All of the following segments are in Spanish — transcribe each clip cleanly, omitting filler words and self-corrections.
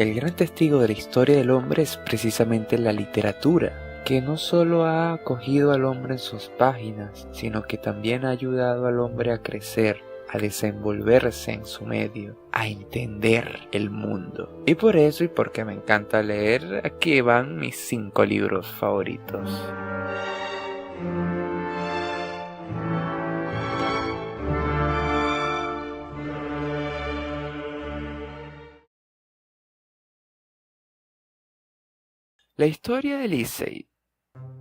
El gran testigo de la historia del hombre es precisamente la literatura, que no solo ha acogido al hombre en sus páginas, sino que también ha ayudado al hombre a crecer, a desenvolverse en su medio, a entender el mundo. Y por eso, y porque me encanta leer, aquí van mis 5 libros favoritos. La historia de Lisey.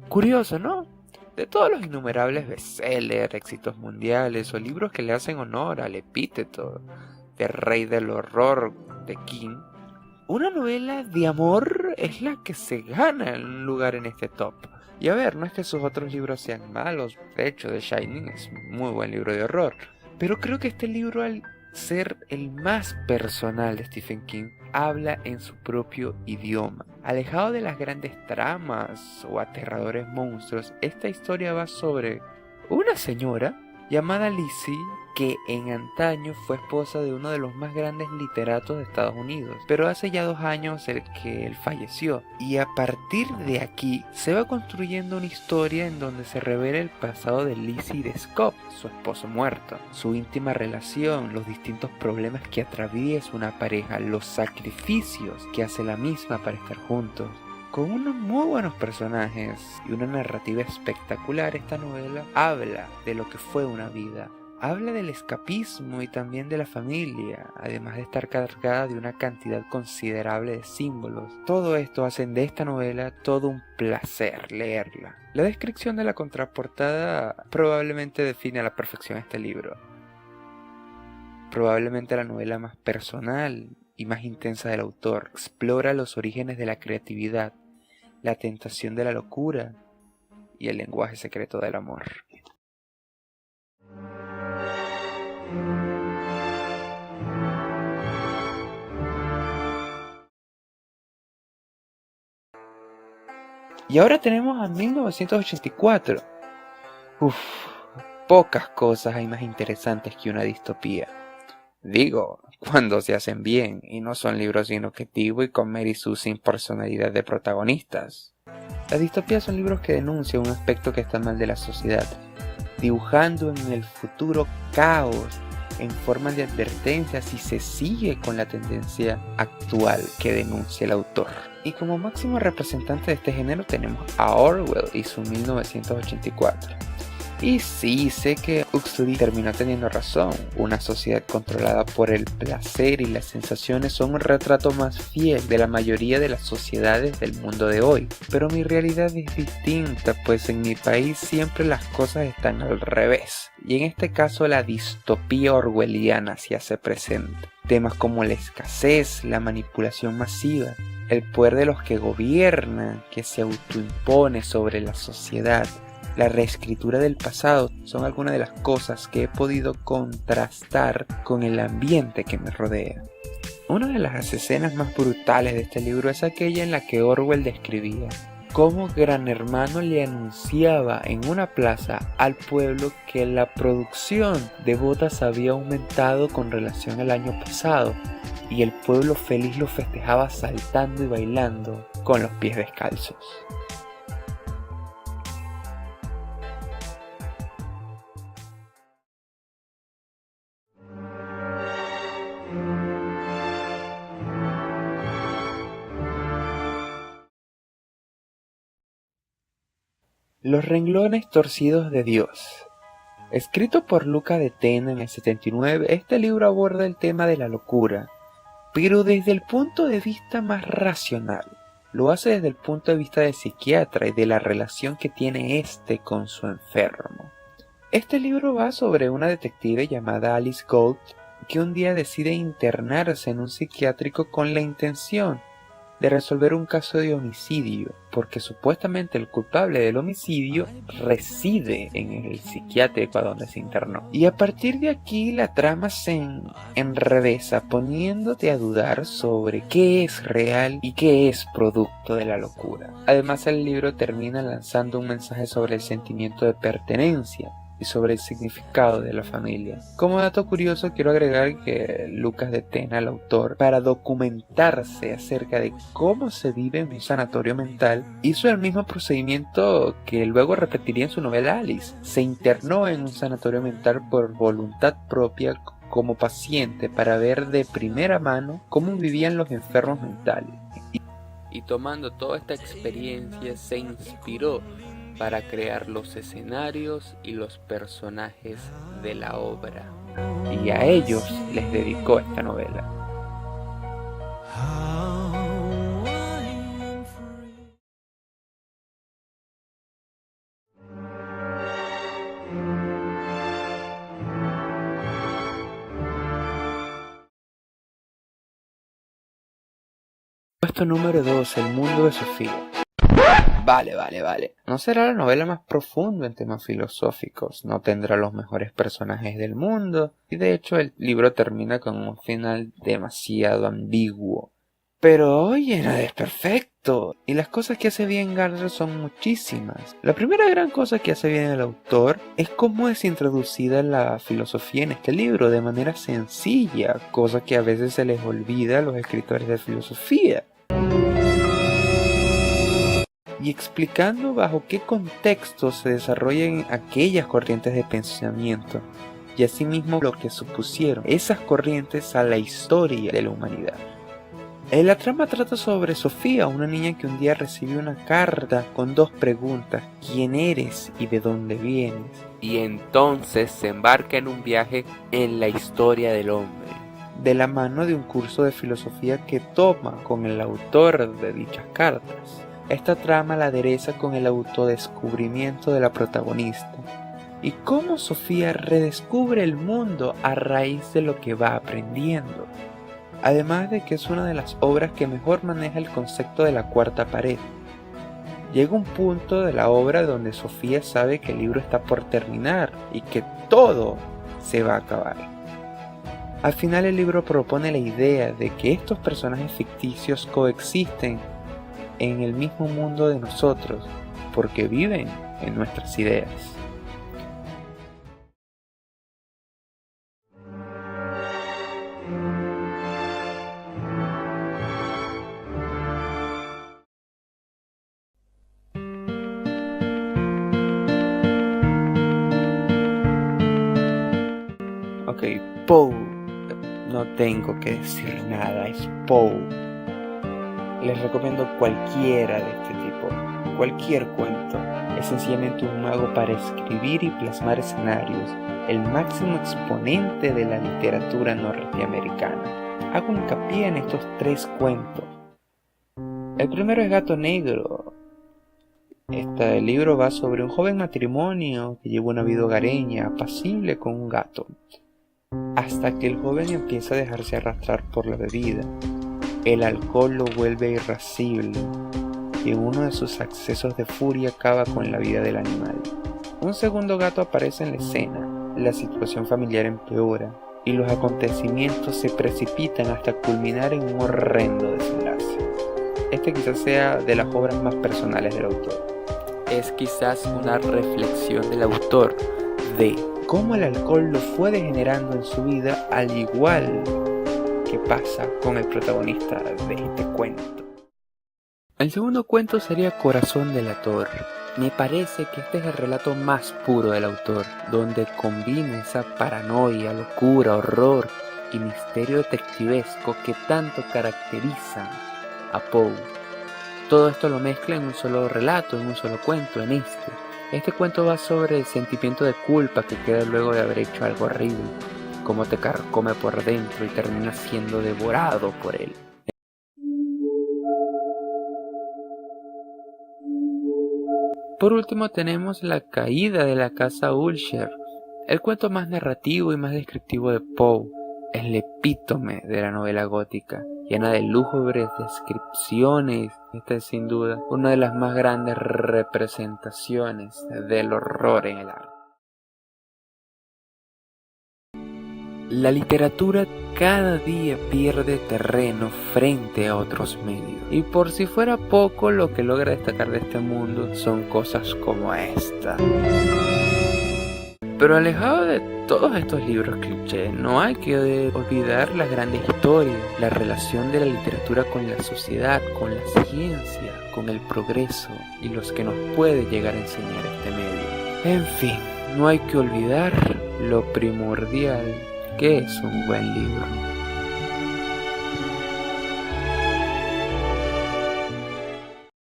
Curioso, ¿no? De todos los innumerables bestsellers, éxitos mundiales o libros que le hacen honor al epíteto de rey del horror de King, una novela de amor es la que se gana un lugar en este top. Y a ver, no es que sus otros libros sean malos, de hecho The Shining es un muy buen libro de horror, pero creo que este libro, al ser el más personal de Stephen King, habla en su propio idioma. Alejado de las grandes tramas o aterradores monstruos, esta historia va sobre una señora llamada Lizzie, que en antaño fue esposa de uno de los más grandes literatos de Estados Unidos, pero hace ya 2 años que él falleció, y a partir de aquí se va construyendo una historia en donde se revela el pasado de Lizzie y de Scott, su esposo muerto, su íntima relación, los distintos problemas que atraviesa una pareja, los sacrificios que hace la misma para estar juntos. Con unos muy buenos personajes y una narrativa espectacular, esta novela habla de lo que fue una vida. Habla del escapismo y también de la familia, además de estar cargada de una cantidad considerable de símbolos. Todo esto hacen de esta novela todo un placer leerla. La descripción de la contraportada probablemente define a la perfección este libro. Probablemente la novela más personal y más intensa del autor. Explora los orígenes de la creatividad, la tentación de la locura y el lenguaje secreto del amor. Y ahora tenemos a 1984. Pocas cosas hay más interesantes que una distopía. Digo, cuando se hacen bien y no son libros sin objetivo y con Mary Sue sin personalidad de protagonistas. Las distopías son libros que denuncian un aspecto que está mal de la sociedad, dibujando en el futuro caos en forma de advertencia si se sigue con la tendencia actual que denuncia el autor. Y como máximo representante de este género tenemos a Orwell y su 1984. Y sí, sé que Huxley terminó teniendo razón. Una sociedad controlada por el placer y las sensaciones son un retrato más fiel de la mayoría de las sociedades del mundo de hoy. Pero mi realidad es distinta, pues en mi país siempre las cosas están al revés. Y en este caso la distopía orwelliana se hace presente. Temas como la escasez, la manipulación masiva, el poder de los que gobiernan, que se autoimpone sobre la sociedad, la reescritura del pasado, son algunas de las cosas que he podido contrastar con el ambiente que me rodea. Una de las escenas más brutales de este libro es aquella en la que Orwell describía cómo Gran Hermano le anunciaba en una plaza al pueblo que la producción de botas había aumentado con relación al año pasado, y el pueblo feliz lo festejaba saltando y bailando con los pies descalzos. Los renglones torcidos de Dios. Escrito por Luca de Tena en el 79, este libro aborda el tema de la locura, pero desde el punto de vista más racional. Lo hace desde el punto de vista del psiquiatra y de la relación que tiene este con su enfermo. Este libro va sobre una detective llamada Alice Gold que un día decide internarse en un psiquiátrico con la intención de resolver un caso de homicidio, porque supuestamente el culpable del homicidio reside en el psiquiátrico a donde se internó. Y a partir de aquí la trama se enrevesa, poniéndote a dudar sobre qué es real y qué es producto de la locura. Además, el libro termina lanzando un mensaje sobre el sentimiento de pertenencia, y sobre el significado de la familia. Como dato curioso, quiero agregar que Lucas de Tena, el autor, para documentarse acerca de cómo se vive en un sanatorio mental, hizo el mismo procedimiento que luego repetiría en su novela Alice. Se internó en un sanatorio mental por voluntad propia como paciente para ver de primera mano cómo vivían los enfermos mentales. Y tomando toda esta experiencia se inspiró para crear los escenarios y los personajes de la obra. Y a ellos les dedicó esta novela. Puesto número 2, El mundo de Sofía. Vale. No será la novela más profunda en temas filosóficos, no tendrá los mejores personajes del mundo, y de hecho el libro termina con un final demasiado ambiguo. Pero oye, nada es perfecto, y las cosas que hace bien Gardner son muchísimas. La primera gran cosa que hace bien el autor es cómo es introducida la filosofía en este libro de manera sencilla, cosa que a veces se les olvida a los escritores de filosofía. Y explicando bajo qué contexto se desarrollan aquellas corrientes de pensamiento, y asimismo lo que supusieron esas corrientes a la historia de la humanidad. La trama trata sobre Sofía, una niña que un día recibe una carta con dos preguntas: ¿quién eres y de dónde vienes? Y entonces se embarca en un viaje en la historia del hombre, de la mano de un curso de filosofía que toma con el autor de dichas cartas. Esta trama la adereza con el autodescubrimiento de la protagonista y cómo Sofía redescubre el mundo a raíz de lo que va aprendiendo. Además de que es una de las obras que mejor maneja el concepto de la cuarta pared. Llega un punto de la obra donde Sofía sabe que el libro está por terminar y que todo se va a acabar. Al final el libro propone la idea de que estos personajes ficticios coexisten en el mismo mundo de nosotros, porque viven en nuestras ideas. Ok, Poe. No tengo que decir nada, es Poe. Les recomiendo cualquiera de este tipo, cualquier cuento. Es sencillamente un mago para escribir y plasmar escenarios, el máximo exponente de la literatura norteamericana. Hago hincapié en estos 3 cuentos. El primero es Gato Negro. Este libro va sobre un joven matrimonio que lleva una vida hogareña, apacible con un gato, hasta que el joven empieza a dejarse arrastrar por la bebida. El alcohol lo vuelve irascible y en uno de sus accesos de furia acaba con la vida del animal. Un segundo gato aparece en la escena, la situación familiar empeora y los acontecimientos se precipitan hasta culminar en un horrendo desenlace. Este quizás sea de las obras más personales del autor. Es quizás una reflexión del autor de cómo el alcohol lo fue degenerando en su vida, al igual que pasa con el protagonista de este cuento. El segundo cuento sería Corazón delator. Me parece que este es el relato más puro del autor, donde combina esa paranoia, locura, horror y misterio detectivesco que tanto caracterizan a Poe. Todo esto lo mezcla en un solo relato, en un solo cuento, en este. Este cuento va sobre el sentimiento de culpa que queda luego de haber hecho algo horrible, cómo te carcome por dentro y terminas siendo devorado por él. Por último tenemos La caída de la casa Usher, el cuento más narrativo y más descriptivo de Poe. Es el epítome de la novela gótica, llena de lúgubres descripciones. Esta es sin duda una de las más grandes representaciones del horror en el arte. La literatura cada día pierde terreno frente a otros medios. Y por si fuera poco, lo que logra destacar de este mundo son cosas como esta. Pero alejado de todos estos libros cliché, no hay que olvidar las grandes historias, la relación de la literatura con la sociedad, con la ciencia, con el progreso y los que nos puede llegar a enseñar este medio. En fin, no hay que olvidar lo primordial que es un buen libro.